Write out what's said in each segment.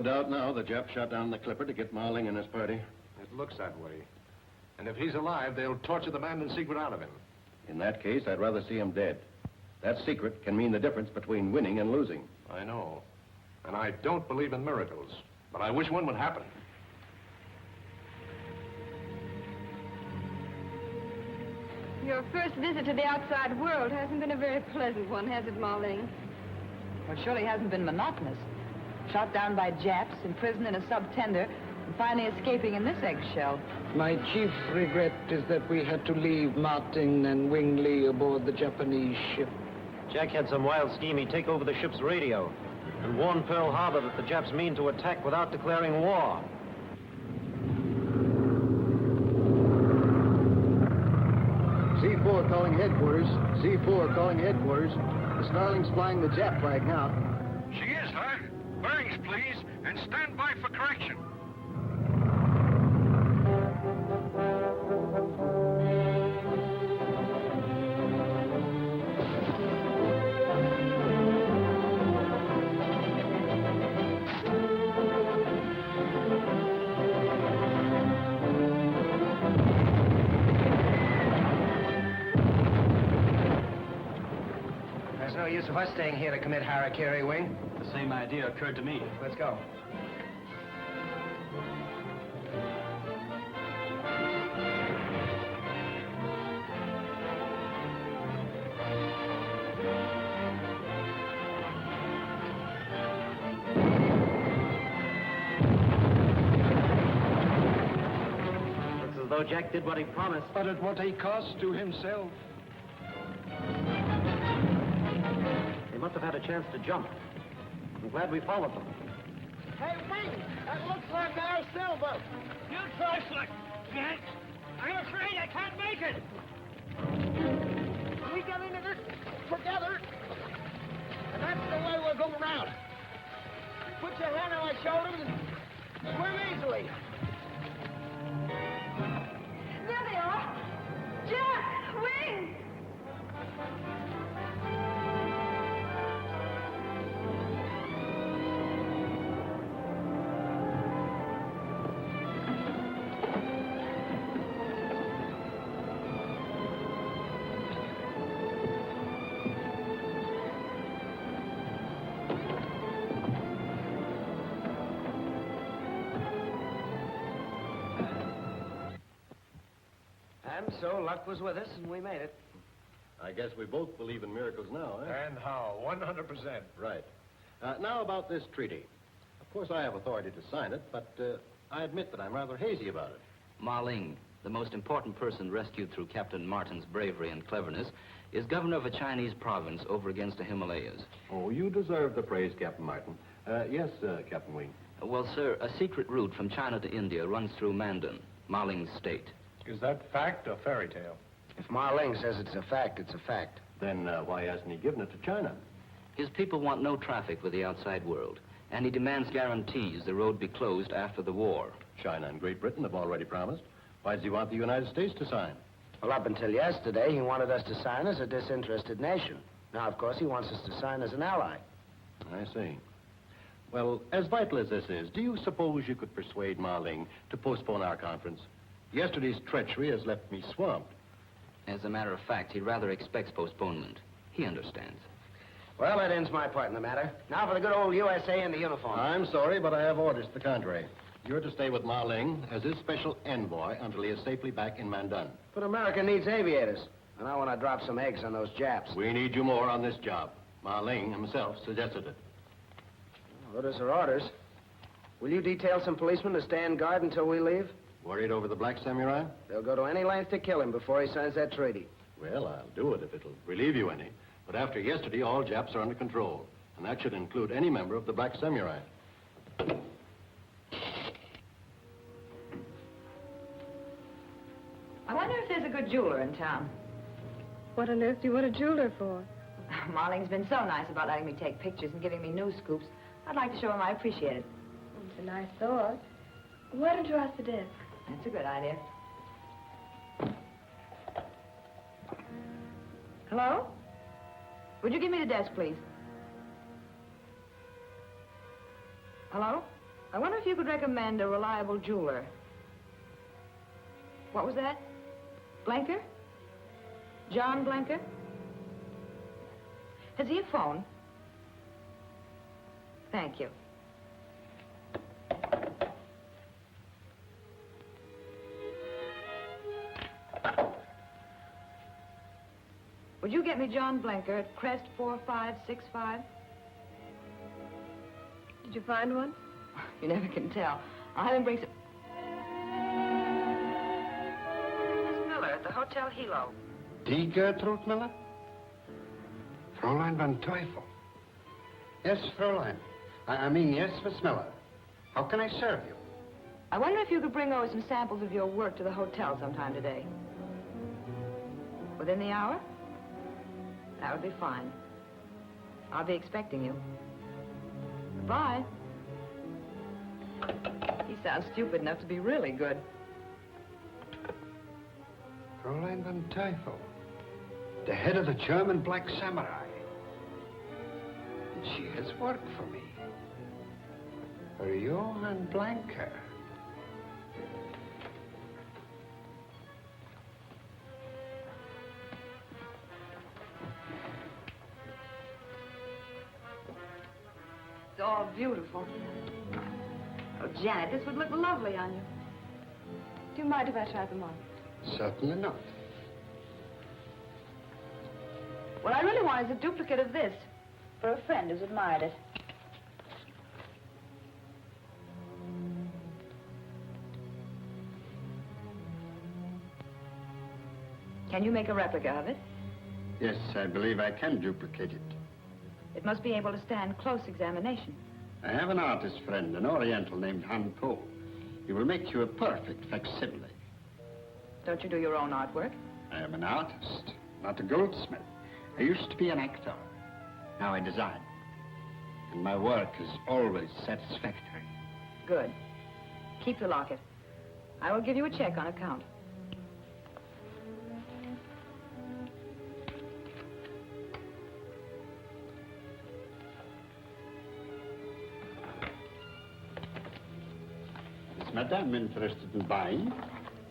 doubt now the Jap shot down the clipper to get Ma Ling and his party. It looks that way. And if he's alive, they'll torture the man in secret out of him. In that case, I'd rather see him dead. That secret can mean the difference between winning and losing. I know. And I don't believe in miracles. But I wish one would happen. Your first visit to the outside world hasn't been a very pleasant one, has it, Ma Ling? Well, it surely hasn't been monotonous. Shot down by Japs, imprisoned in a sub-tender, and finally escaping in this eggshell. My chief regret is that we had to leave Martin and Wing Lee aboard the Japanese ship. Jack had some wild scheme. He'd take over the ship's radio and warn Pearl Harbor that the Japs mean to attack without declaring war. C4 calling headquarters. C4 calling headquarters. The Starling's flying the Jap flag now. She is, huh? Bearings, please, and stand by for correction. There's no use of us staying here to commit harakiri, Wing. The same idea occurred to me. Let's go. Looks as though Jack did what he promised. But at what a cost to himself. They must have had a chance to jump. I'm glad we followed them. Hey, Wing, that looks like our sailboat. You try, Slick. Jack, I'm afraid I can't make it. We get into this together, and that's the way we'll go around. Put your hand on my shoulders and swim easily. There they are! Jack! Wing! And so luck was with us, and we made it. I guess we both believe in miracles now, eh? And how? 100%. Right. Now about this treaty. Of course, I have authority to sign it, but I admit that I'm rather hazy about it. Ma Ling, the most important person rescued through Captain Martin's bravery and cleverness, is governor of a Chinese province over against the Himalayas. Oh, you deserve the praise, Captain Martin. Yes, Captain Wing. Well, sir, a secret route from China to India runs through Mandan, Ma Ling's state. Is that fact or fairy tale? If Ma Ling says it's a fact, it's a fact. Then why hasn't he given it to China? His people want no traffic with the outside world, and he demands guarantees the road be closed after the war. China and Great Britain have already promised. Why does he want the United States to sign? Well, up until yesterday, he wanted us to sign as a disinterested nation. Now, of course, he wants us to sign as an ally. I see. Well, as vital as this is, do you suppose you could persuade Ma Ling to postpone our conference? Yesterday's treachery has left me swamped. As a matter of fact, he rather expects postponement. He understands. Well, that ends my part in the matter. Now for the good old USA and the uniform. I'm sorry, but I have orders to the contrary. You're to stay with Ma Ling as his special envoy until he is safely back in Mandan. But America needs aviators, and I want to drop some eggs on those Japs. We need you more on this job. Ma Ling himself suggested it. Orders are orders. Will you detail some policemen to stand guard until we leave? Worried over the Black Samurai? They'll go to any length to kill him before he signs that treaty. Well, I'll do it if it'll relieve you any. But after yesterday, all Japs are under control. And that should include any member of the Black Samurai. I wonder if there's a good jeweler in town. What on earth do you want a jeweler for? Ma Ling's been so nice about letting me take pictures and giving me news scoops. I'd like to show him I appreciate it. It's a nice thought. Why don't you ask the desk? That's a good idea. Hello? Would you give me the desk, please? Hello? I wonder if you could recommend a reliable jeweler. What was that? Blanker? John Blanker? Has he a phone? Thank you. Would you get me John Blanker at Crest 4565? Did you find one? You never can tell. I'll have him bring some... Miss Miller at the Hotel Hilo. Die Gertrude Miller? Fräulein van Teufel. Yes, Fräulein. I mean, yes, Miss Miller. How can I serve you? I wonder if you could bring over some samples of your work to the hotel sometime today. Within the hour? That would be fine. I'll be expecting you. Goodbye. He sounds stupid enough to be really good. Fräulein van Teufel. The head of the German Black Samurai. And she has work for me. For Johann Blanker. It's all beautiful. Oh, Janet, this would look lovely on you. Do you mind if I try them on? Certainly not. What I really want is a duplicate of this for a friend who's admired it. Can you make a replica of it? Yes, I believe I can duplicate it. It must be able to stand close examination. I have an artist friend, an Oriental named Han Po. He will make you a perfect facsimile. Don't you do your own artwork? I am an artist, not a goldsmith. I used to be an actor. Now I design. And my work is always satisfactory. Good. Keep the locket. I will give you a check on account. Is Madame interested in buying?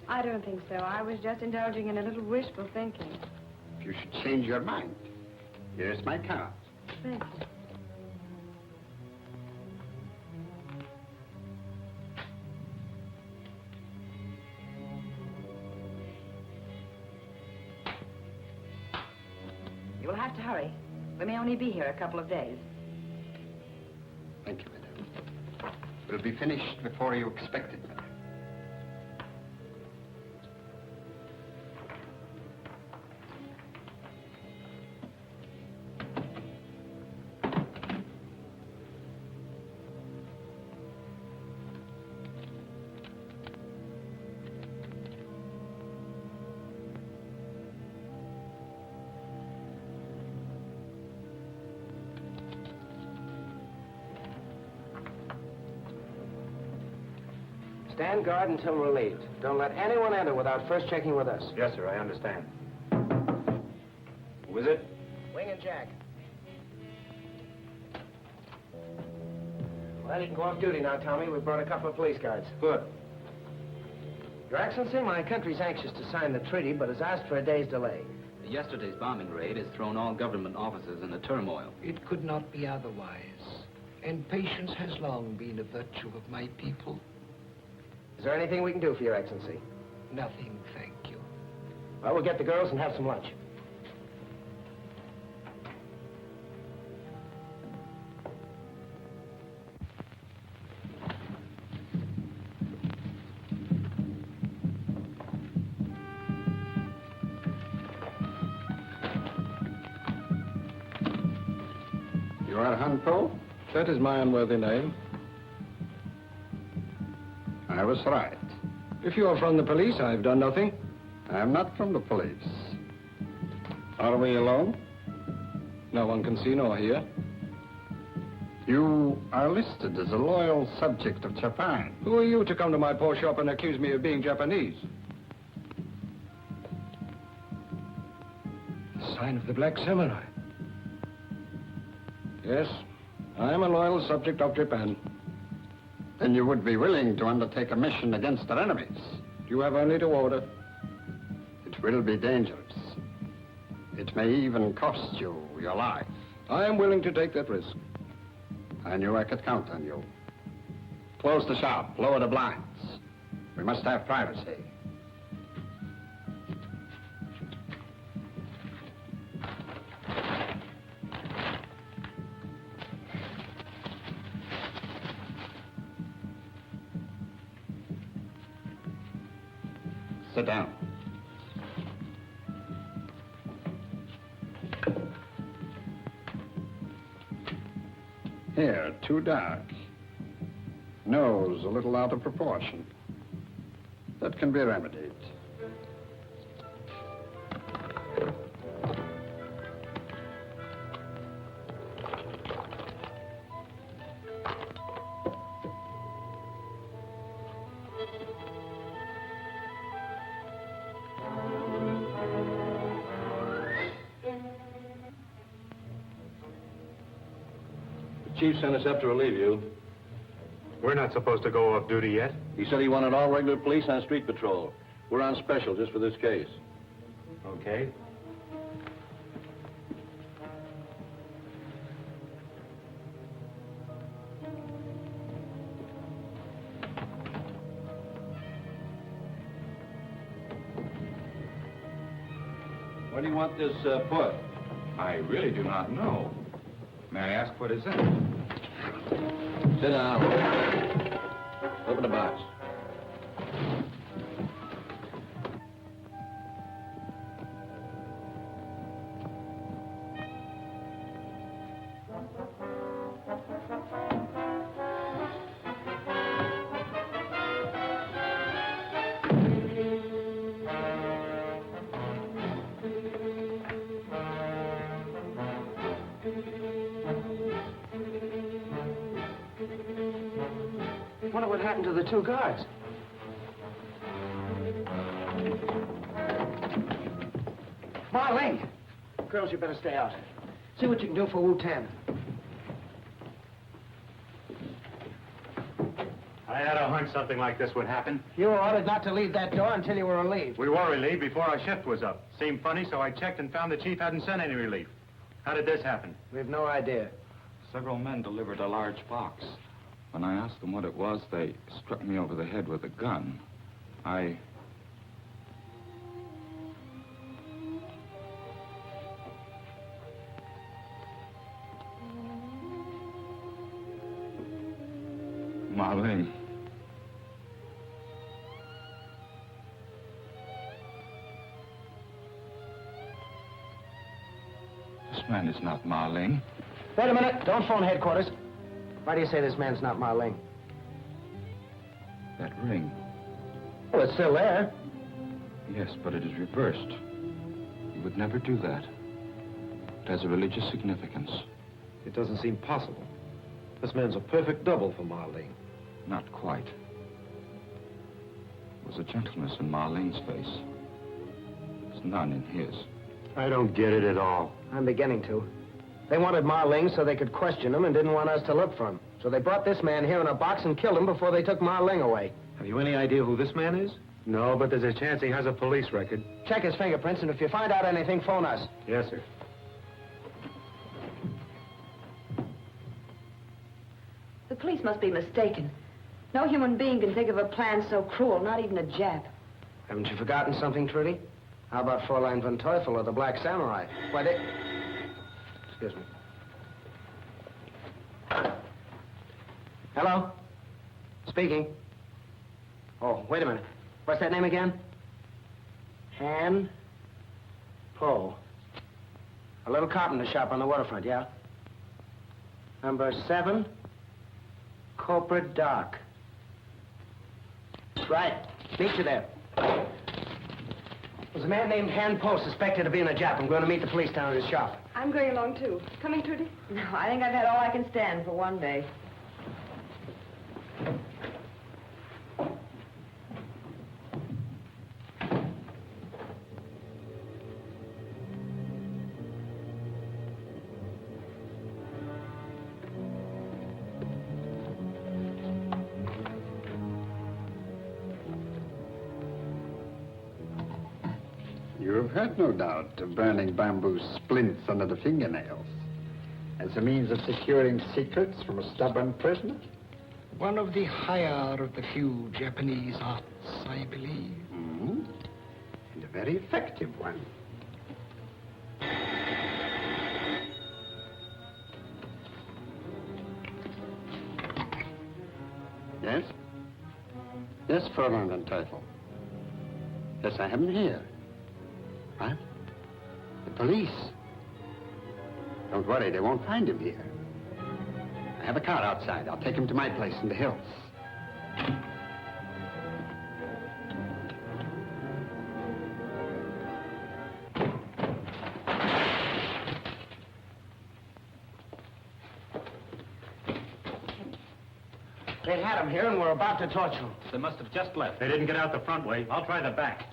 I don't think so. I was just indulging in a little wishful thinking. If you should change your mind, here's my card. Thank you. You will have to hurry. We may only be here a couple of days. Thank you, Madame. We'll be finished before you expect it, Madame. Stand guard until relieved. Don't let anyone enter without first checking with us. Yes, sir, I understand. Who is it? Wing and Jack. Well, you can go off duty now, Tommy. We've brought a couple of police guards. Good. Your Excellency, my country's anxious to sign the treaty, but has asked for a day's delay. Yesterday's bombing raid has thrown all government offices into turmoil. It could not be otherwise. And patience has long been a virtue of my people. Is there anything we can do for your Excellency? Nothing, thank you. Well, we'll get the girls and have some lunch. You are Han Po? That is my unworthy name. I was right. If you are from the police, I've done nothing. I am not from the police. Are we alone? No one can see nor hear. You are listed as a loyal subject of Japan. Who are you to come to my poor shop and accuse me of being Japanese? The sign of the Black Samurai. Yes, I am a loyal subject of Japan. Then you would be willing to undertake a mission against our enemies. You have only to order. It will be dangerous. It may even cost you your life. I am willing to take that risk. I knew I could count on you. Close the shop, lower the blinds. We must have privacy. Sit down. Hair too dark. Nose a little out of proportion. That can be remedied. The chief sent us up to relieve you. We're not supposed to go off duty yet. He said he wanted all regular police on street patrol. We're on special just for this case. Okay. Where do you want this put? I really do not know. May I ask what is in it? Sit down. Open the box. Wonder what happened to the two guards. Marlene! Girls, you better stay out. See what you can do for Wu-Tan. I had a hunch something like this would happen. You were ordered not to leave that door until you were relieved. We were relieved before our shift was up. Seemed funny, so I checked and found the chief hadn't sent any relief. How did this happen? We have no idea. Several men delivered a large box. When I asked them what it was, they struck me over the head with a gun. Marlene. This man is not Marlene. Wait a minute. Don't phone headquarters. Why do you say this man's not Marlene? That ring. Well, it's still there. Yes, but it is reversed. You would never do that. It has a religious significance. It doesn't seem possible. This man's a perfect double for Marlene. Not quite. There was a gentleness in Marlene's face. There's none in his. I don't get it at all. I'm beginning to. They wanted Marling so they could question him and didn't want us to look for him. So they brought this man here in a box and killed him before they took Marling away. Have you any idea who this man is? No, but there's a chance he has a police record. Check his fingerprints, and if you find out anything, phone us. Yes, sir. The police must be mistaken. No human being can think of a plan so cruel, not even a Jap. Haven't you forgotten something, Trudy? How about Fräulein von Teufel or the Black Samurai? Why, they... Excuse me. Hello? Speaking. Oh, wait a minute. What's that name again? Han Po. A little carpenter shop on the waterfront, yeah? Number 7, Corporate Dock. Right. Meet you there. There's a man named Han Po suspected of being a Jap. I'm going to meet the police down at his shop. I'm going along, too. Coming, Trudy? No, I think I've had all I can stand for one day. You've heard, no doubt, of burning bamboo splints under the fingernails as a means of securing secrets from a stubborn prisoner. One of the higher of the few Japanese arts, I believe. Mm-hmm. And a very effective one. Yes? Yes, Fräulein Van Teufel. Yes, I have him here. What? The police. Don't worry, they won't find him here. I have a car outside. I'll take him to my place in the hills. They had him here and were about to torture him. They must have just left. They didn't get out the front way. I'll try the back.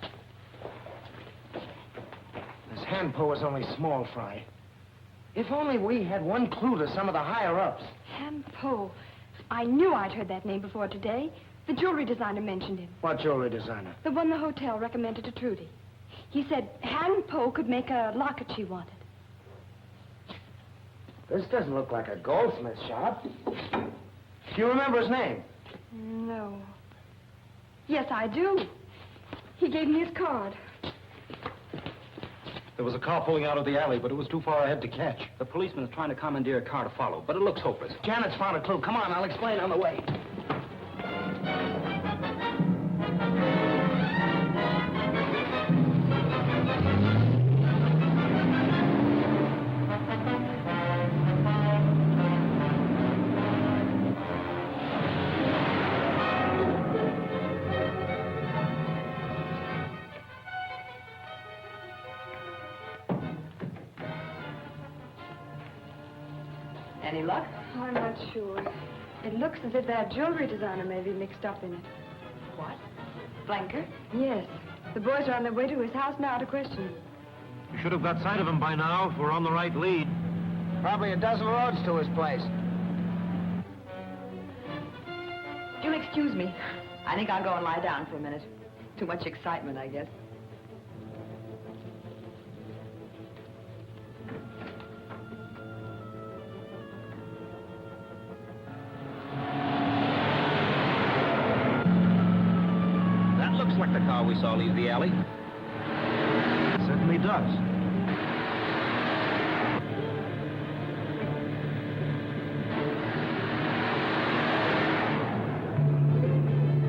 This hand pull was only small fry. If only we had one clue to some of the higher-ups. Han Po. I knew I'd heard that name before today. The jewelry designer mentioned him. What jewelry designer? The one the hotel recommended to Trudy. He said Han Po could make a locket she wanted. This doesn't look like a goldsmith shop. Do you remember his name? No. Yes, I do. He gave me his card. There was a car pulling out of the alley, but it was too far ahead to catch. The policeman's trying to commandeer a car to follow, but it looks hopeless. Janet's found a clue. Come on, I'll explain on the way. Any luck? I'm not sure. It looks as if that jewelry designer may be mixed up in it. What? Blanker? Yes. The boys are on their way to his house now to question him. You should have got sight of him by now if we're on the right lead. Probably a dozen roads to his place. You'll excuse me. I think I'll go and lie down for a minute. Too much excitement, I guess. That looks like the car we saw leave the alley. Certainly does.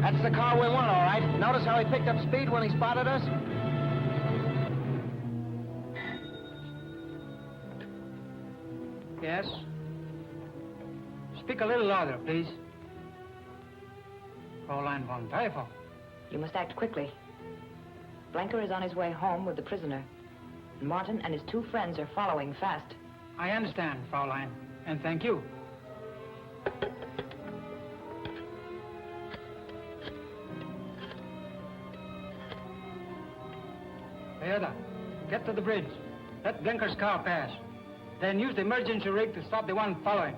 That's the car we want, all right. Notice how he picked up speed when he spotted us? Yes? Speak a little louder, please. Fräulein von Teufel. You must act quickly. Blanker is on his way home with the prisoner. Martin and his two friends are following fast. I understand, Fräulein, and thank you. Toyota, get to the bridge. Let Blinker's car pass. Then use the emergency rig to stop the one following.